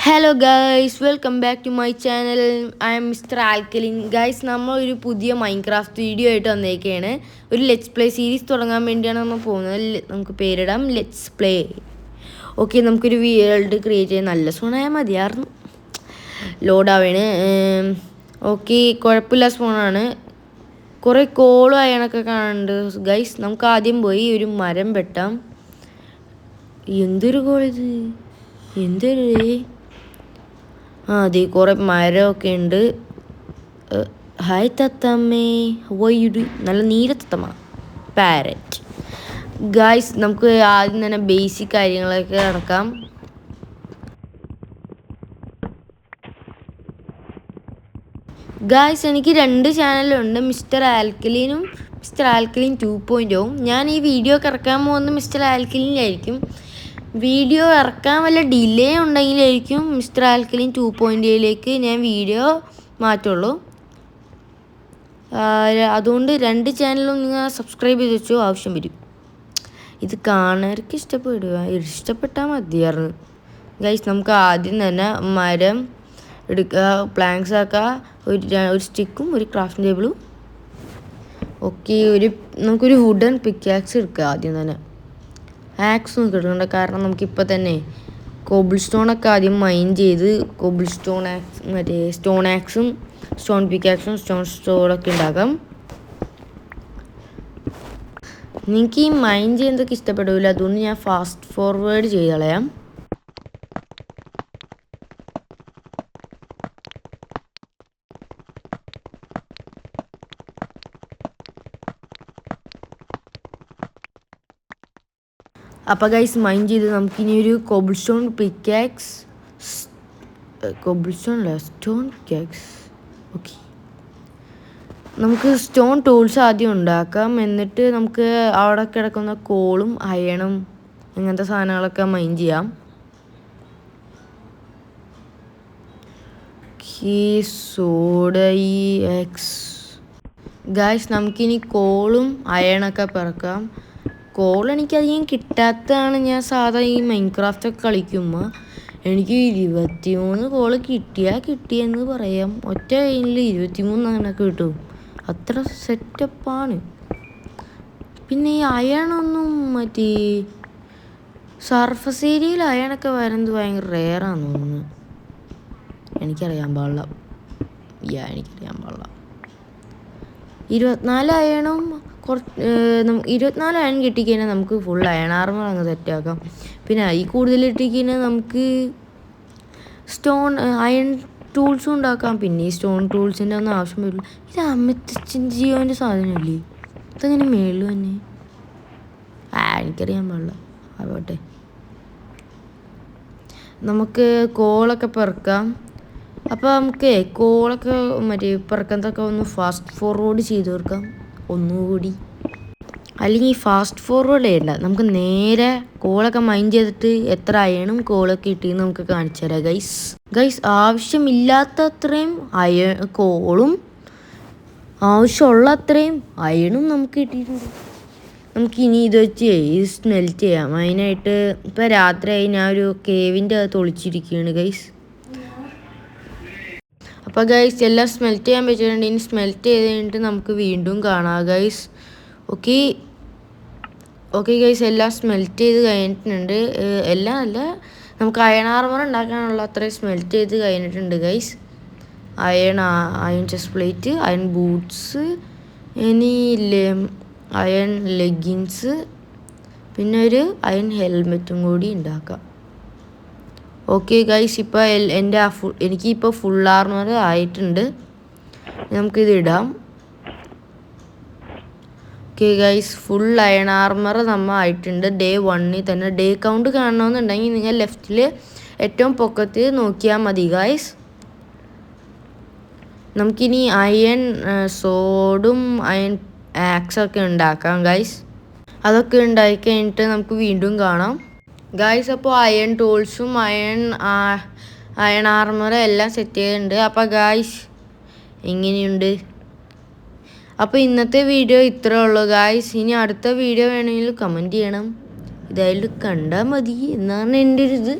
Hello guys, welcome back to my channel. I am mister Alkaline. Guys, നമ്മളൊരു പുതിയ Minecraft video ആയിട്ട് വന്നേക്കുകയാണ്. ഒരു let's play series തുടങ്ങാൻ വേണ്ടിയാണ് നമ്മൾ പോകുന്നത്. നമുക്ക് പേരിടാം ലെറ്റ്സ് പ്ലേ. ഓക്കെ, നമുക്കൊരു വേൾഡ് ക്രിയേറ്റ് ചെയ്യാൻ നല്ല സ്പോണായാൽ മതിയായിരുന്നു. ലോഡാവാണ്. ഓക്കെ, കുഴപ്പമില്ല, സ്പോണാണ്. കുറേ കോളും അയണൊക്കെ കാണുന്നുണ്ട് ഗൈസ്. നമുക്ക് ആദ്യം പോയി ഒരു മരം വെട്ടാം. എന്തൊരു കോളിത്, എന്തൊരു അതെ, കുറേ മരമൊക്കെ ഉണ്ട്. ഹായ് തത്തമ്മേ, നല്ല നീല തത്തമ്മ, പാരറ്റ്. ഗായ്സ്, നമുക്ക് ആദ്യം തന്നെ ബേസിക് കാര്യങ്ങളൊക്കെ നടക്കാം. ഗായ്സ്, എനിക്ക് 2 ചാനലുണ്ട്, മിസ്റ്റർ ആൽക്കലിനും മിസ്റ്റർ ആൽക്കലിൻ 2.0. ഞാൻ ഈ വീഡിയോ ഒക്കെ ഇറക്കാൻ പോകുന്നത് മിസ്റ്റർ ആൽക്കലിനായിരിക്കും. വീഡിയോ ഇറക്കാൻ വല്ല ഡിലേ ഉണ്ടെങ്കിലായിരിക്കും മിസ്റ്റർ ആൽക്കലിൻ 2.0യിലേക്ക് ഞാൻ വീഡിയോ മാറ്റുള്ളൂ. അതുകൊണ്ട് 2 ചാനലും നിങ്ങൾ സബ്സ്ക്രൈബ് ചെയ്ത് വെച്ചോ, ആവശ്യം വരും. ഇത് കാണാർക്ക് ഇഷ്ടപ്പെട്ടാൽ മതിയായിരുന്നു. ഗൈസ്, നമുക്ക് ആദ്യം തന്നെ മരം എടുക്കുക, പ്ലാങ്ക്സ് ആക്കുക, ഒരു സ്റ്റിക്കും ഒരു ക്രാഫ്റ്റിംഗ് ടേബിളും. ഓക്കെ, നമുക്കൊരു വുഡൻ പിക്കാക്സ് എടുക്കുക ആദ്യം തന്നെ. ആക്സ് ഒന്നും കിട്ടണ്ട, കാരണം നമുക്കിപ്പോൾ തന്നെ കോബിൾ സ്റ്റോണൊക്കെ ആദ്യം മൈൻ ചെയ്ത് കോബിൾ സ്റ്റോൺ ആക്സ്, മറ്റേ സ്റ്റോൺ ആക്സും സ്റ്റോൺ പിക്കാക്സും സ്റ്റോൺ സ്റ്റോളൊക്കെ ഉണ്ടാക്കാം. നിങ്ങൾക്ക് ഈ മൈൻ ചെയ്യുന്നതൊക്കെ ഇഷ്ടപ്പെടില്ല, അതുകൊണ്ട് ഞാൻ ഫാസ്റ്റ് ഫോർവേഡ് ചെയ്ത് കളയാം. അപ്പോൾ ഗൈസ്, മൈൻഡ് ചെയ്ത് നമുക്കിനി ഒരു cobble stone pickaxe, stone pickaxe. Okay, നമുക്ക് സ്റ്റോൺ ടൂൾസ് ആദ്യം ഉണ്ടാക്കാം. എന്നിട്ട് നമുക്ക് അവിടെ കിടക്കുന്ന കോളും അയണും അങ്ങനത്തെ സാധനങ്ങളൊക്കെ മൈൻഡ് ചെയ്യാം. ഗൈസ്, നമുക്കിനി കോളും അയണൊക്കെ പിറക്കാം. കോൾ എനിക്കധികം കിട്ടാത്തതാണ്. ഞാൻ സാധാ ഈ മൈൻക്രാഫ്റ്റൊക്കെ കളിക്കുമ്പോൾ എനിക്ക് 23 കോള് കിട്ടിയെന്ന് പറയാം. ഒറ്റ കയ്യിൽ 23 അങ്ങനെയൊക്കെ കിട്ടും. അത്ര സെറ്റപ്പാണ്. പിന്നെ ഈ അയണൊന്നും മറ്റേ സർഫസ് ഏരിയയിൽ അയണൊക്കെ വരുന്നത് ഭയങ്കര റെയറാണെന്ന് തോന്നുന്നു. എനിക്കറിയാൻ പാടില്ല. 24 അയണും 24 അയൺ കിട്ടിക്കഴിഞ്ഞാൽ നമുക്ക് ഫുൾ അയൺ ആർമർ അങ്ങ് സെറ്റാക്കാം. പിന്നെ ഈ കൂടുതൽ കിട്ടിക്കഴിഞ്ഞാൽ നമുക്ക് അയൺ ടൂൾസും ഉണ്ടാക്കാം. പിന്നെ ഈ സ്റ്റോൺ ടൂൾസിൻ്റെ ഒന്നും ആവശ്യം വരില്ല. ഇത് അമിത്തജിയോൻ്റെ സാധനമല്ലേ, ഇതങ്ങനെ മേളിൽ തന്നെ? എനിക്കറിയാൻ പാടില്ല, ആവട്ടെ. നമുക്ക് കോളൊക്കെ പെറുക്കാം. അപ്പോൾ നമുക്ക് കോളൊക്കെ മറ്റേ പെറുക്കുന്നതൊക്കെ ഒന്ന് ഫാസ്റ്റ് ഫോർവേഡ് ചെയ്ത് കൊടുക്കാം ഒന്നുകൂടി. അല്ലെങ്കിൽ ഫാസ്റ്റ് ഫോർവേഡ് ചെയ്യണ്ട, നമുക്ക് നേരെ കോളൊക്കെ മൈൻഡ് ചെയ്തിട്ട് എത്ര അയണും കോളൊക്കെ കിട്ടിയെന്ന് നമുക്ക് കാണിച്ചു തരാം. ഗൈസ്, ആവശ്യമില്ലാത്തത്രയും കോളും ആവശ്യമുള്ള അത്രയും അയണും നമുക്ക് കിട്ടിയിട്ടുണ്ട്. നമുക്കിനി ഇത് വെച്ച് ഇത് സ്മെൽറ്റ് ചെയ്യാം. അതിനായിട്ട് ഇപ്പോൾ രാത്രിയായി, ഞാൻ ഒരു കേവിൻ്റെ അകത്ത് ഒളിച്ചിരിക്കുകയാണ് ഗൈസ്. അപ്പോൾ ഗൈസ്, എല്ലാം സ്മെൽറ്റ് ചെയ്യാൻ പറ്റിയിട്ടുണ്ട്. ഇനി സ്മെൽറ്റ് ചെയ്ത് കഴിഞ്ഞിട്ട് നമുക്ക് വീണ്ടും കാണാം ഗൈസ്. ഓക്കെ ഗൈസ്, എല്ലാം സ്മെൽറ്റ് ചെയ്ത് കഴിഞ്ഞിട്ടുണ്ട്. എല്ലാം അല്ല, നമുക്ക് അയൺ ആർമർ ഉണ്ടാക്കാനുള്ള അത്രയും സ്മെൽറ്റ് ചെയ്ത് കഴിഞ്ഞിട്ടുണ്ട് guys. Iron chest plate, iron boots, ഇനി അയൺ ലെഗിൻസ്, പിന്നെ ഒരു അയൺ ഹെൽമെറ്റും കൂടി ഉണ്ടാക്കാം. ഓക്കെ ഗൈസ്, ഇപ്പോൾ എനിക്കിപ്പോൾ ഫുൾ ആർമർ ആയിട്ടുണ്ട്. നമുക്കിത് ഇടാം. Okay guys, full iron armour നമ്മൾ ആയിട്ടുണ്ട്. ഡേ 1 തന്നെ. ഡേ കൗണ്ട് കാണണമെന്നുണ്ടെങ്കിൽ നിങ്ങൾ ലെഫ്റ്റിൽ ഏറ്റവും പൊക്കത്തിൽ നോക്കിയാൽ മതി ഗൈസ്. നമുക്കിനി അയൺ സോഡും അയൺ ആക്സൊക്കെ ഉണ്ടാക്കാം ഗൈസ്. അതൊക്കെ ഉണ്ടാക്കി കഴിഞ്ഞിട്ട് നമുക്ക് വീണ്ടും കാണാം ഗൈസ്. അപ്പോൾ അയൺ ടൂൾസും അയൺ ആർമറും എല്ലാം സെറ്റ് ചെയ്തിട്ടുണ്ട്. അപ്പോൾ ഗൈസ്, എങ്ങനെയുണ്ട്? അപ്പോൾ ഇന്നത്തെ വീഡിയോ ഇത്രേ ഉള്ളൂ ഗൈസ്. ഇനി അടുത്ത വീഡിയോ വേണമെങ്കിൽ കമൻറ്റ് ചെയ്യണം. ഇതായാലും കണ്ടാൽ മതി എന്നാണ് എൻ്റെ ഒരു ഇത്.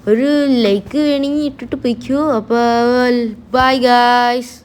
ഒരു ലൈക്ക് വേണമെങ്കിൽ ഇട്ടിട്ട് പോയിക്കോ. അപ്പോൾ ബൈ ഗായ്സ്.